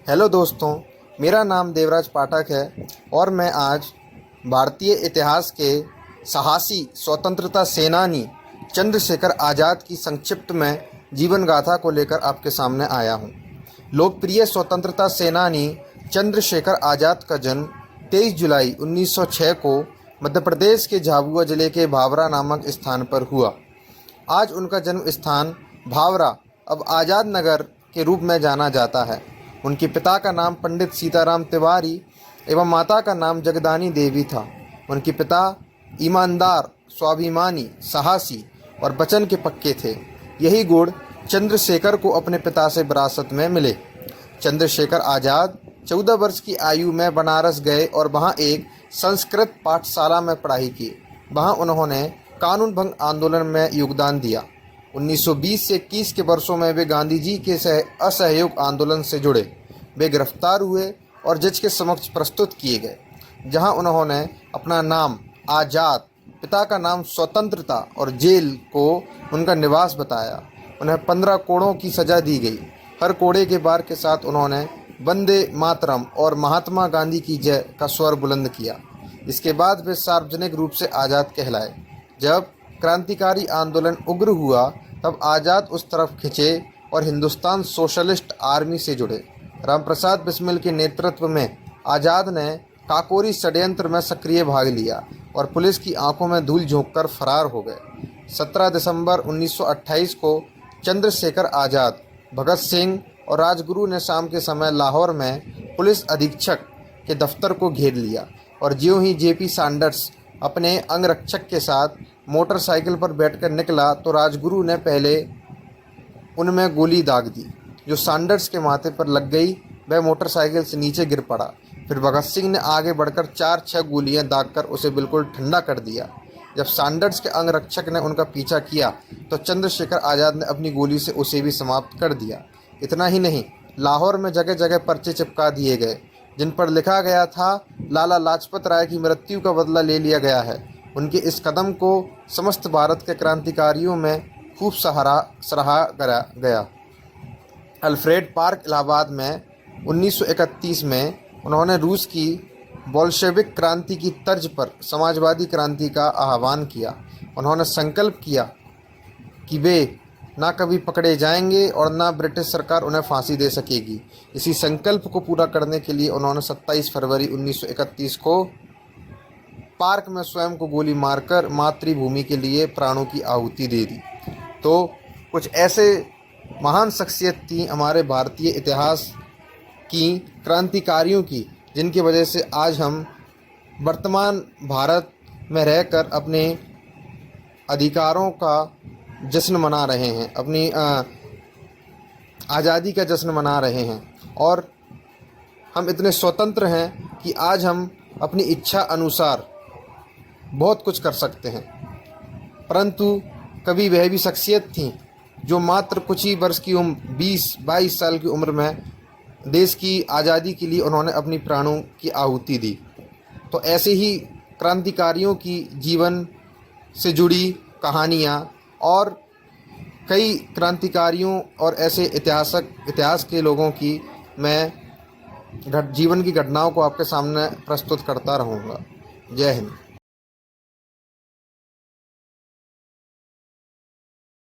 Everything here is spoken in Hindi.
हेलो दोस्तों, मेरा नाम देवराज पाठक है और मैं आज भारतीय इतिहास के साहसी स्वतंत्रता सेनानी चंद्रशेखर आज़ाद की संक्षिप्त में जीवन गाथा को लेकर आपके सामने आया हूँ। लोकप्रिय स्वतंत्रता सेनानी चंद्रशेखर आज़ाद का जन्म 23 जुलाई 1906 को मध्य प्रदेश के झाबुआ जिले के भावरा नामक स्थान पर हुआ। आज उनका जन्म स्थान भावरा अब आज़ाद नगर के रूप में जाना जाता है। उनके पिता का नाम पंडित सीताराम तिवारी एवं माता का नाम जगदानी देवी था। उनके पिता ईमानदार, स्वाभिमानी, साहसी और वचन के पक्के थे। यही गुण चंद्रशेखर को अपने पिता से विरासत में मिले। चंद्रशेखर आज़ाद 14 वर्ष की आयु में बनारस गए और वहां एक संस्कृत पाठशाला में पढ़ाई की। वहां उन्होंने कानून भंग आंदोलन में योगदान दिया। 1920 से 21 के वर्षों में वे गांधी जी के असहयोग आंदोलन से जुड़े। वे गिरफ्तार हुए और जज के समक्ष प्रस्तुत किए गए, जहां उन्होंने अपना नाम आज़ाद, पिता का नाम स्वतंत्रता और जेल को उनका निवास बताया। उन्हें 15 कोड़ों की सज़ा दी गई। हर कोड़े के बार के साथ उन्होंने वंदे मातरम और महात्मा गांधी की जय का स्वर बुलंद किया। इसके बाद वे सार्वजनिक रूप से आज़ाद कहलाए। जब क्रांतिकारी आंदोलन उग्र हुआ तब आज़ाद उस तरफ खिंचे और हिंदुस्तान सोशलिस्ट आर्मी से जुड़े। रामप्रसाद बिस्मिल के नेतृत्व में आज़ाद ने काकोरी षड्यंत्र में सक्रिय भाग लिया और पुलिस की आंखों में धूल झोंककर फरार हो गए। 17 दिसंबर 1928 को चंद्रशेखर आज़ाद, भगत सिंह और राजगुरु ने शाम के समय लाहौर में पुलिस अधीक्षक के दफ्तर को घेर लिया और ज्यों ही जेपी सैंडर्स अपने अंगरक्षक के साथ मोटरसाइकिल पर बैठकर निकला तो राजगुरु ने पहले उनमें गोली दाग दी, जो सैंडर्स के माथे पर लग गई। वह मोटरसाइकिल से नीचे गिर पड़ा। फिर भगत सिंह ने आगे बढ़कर 4-6 गोलियां दागकर उसे बिल्कुल ठंडा कर दिया। जब सैंडर्स के अंगरक्षक ने उनका पीछा किया तो चंद्रशेखर आज़ाद ने अपनी गोली से उसे भी समाप्त कर दिया। इतना ही नहीं, लाहौर में जगह जगह पर्चे चिपका दिए गए जिन पर लिखा गया था, लाला लाजपत राय की मृत्यु का बदला ले लिया गया है। उनके इस कदम को समस्त भारत के क्रांतिकारियों में खूब सराहा गया। अल्फ्रेड पार्क इलाहाबाद में 1931 में उन्होंने रूस की बोल्शेविक क्रांति की तर्ज पर समाजवादी क्रांति का आह्वान किया। उन्होंने संकल्प किया कि वे ना कभी पकड़े जाएंगे और ना ब्रिटिश सरकार उन्हें फांसी दे सकेगी। इसी संकल्प को पूरा करने के लिए उन्होंने 27 फरवरी 1931 को पार्क में स्वयं को गोली मारकर मातृभूमि के लिए प्राणों की आहुति दे दी। तो कुछ ऐसे महान शख्सियत थी हमारे भारतीय इतिहास की, क्रांतिकारियों की, जिनकी वजह से आज हम वर्तमान भारत में रहकर अपने अधिकारों का जश्न मना रहे हैं, अपनी आज़ादी का जश्न मना रहे हैं और हम इतने स्वतंत्र हैं कि आज हम अपनी इच्छा अनुसार बहुत कुछ कर सकते हैं। परंतु कभी वह भी शख्सियत थी जो मात्र कुछ ही वर्ष की उम्र 20-22 साल की उम्र में देश की आज़ादी के लिए उन्होंने अपनी प्राणों की आहुति दी। तो ऐसे ही क्रांतिकारियों की जीवन से जुड़ी कहानियाँ और कई क्रांतिकारियों और ऐसे इतिहास के लोगों की मैं जीवन की घटनाओं को आपके सामने प्रस्तुत करता रहूँगा। जय हिंद।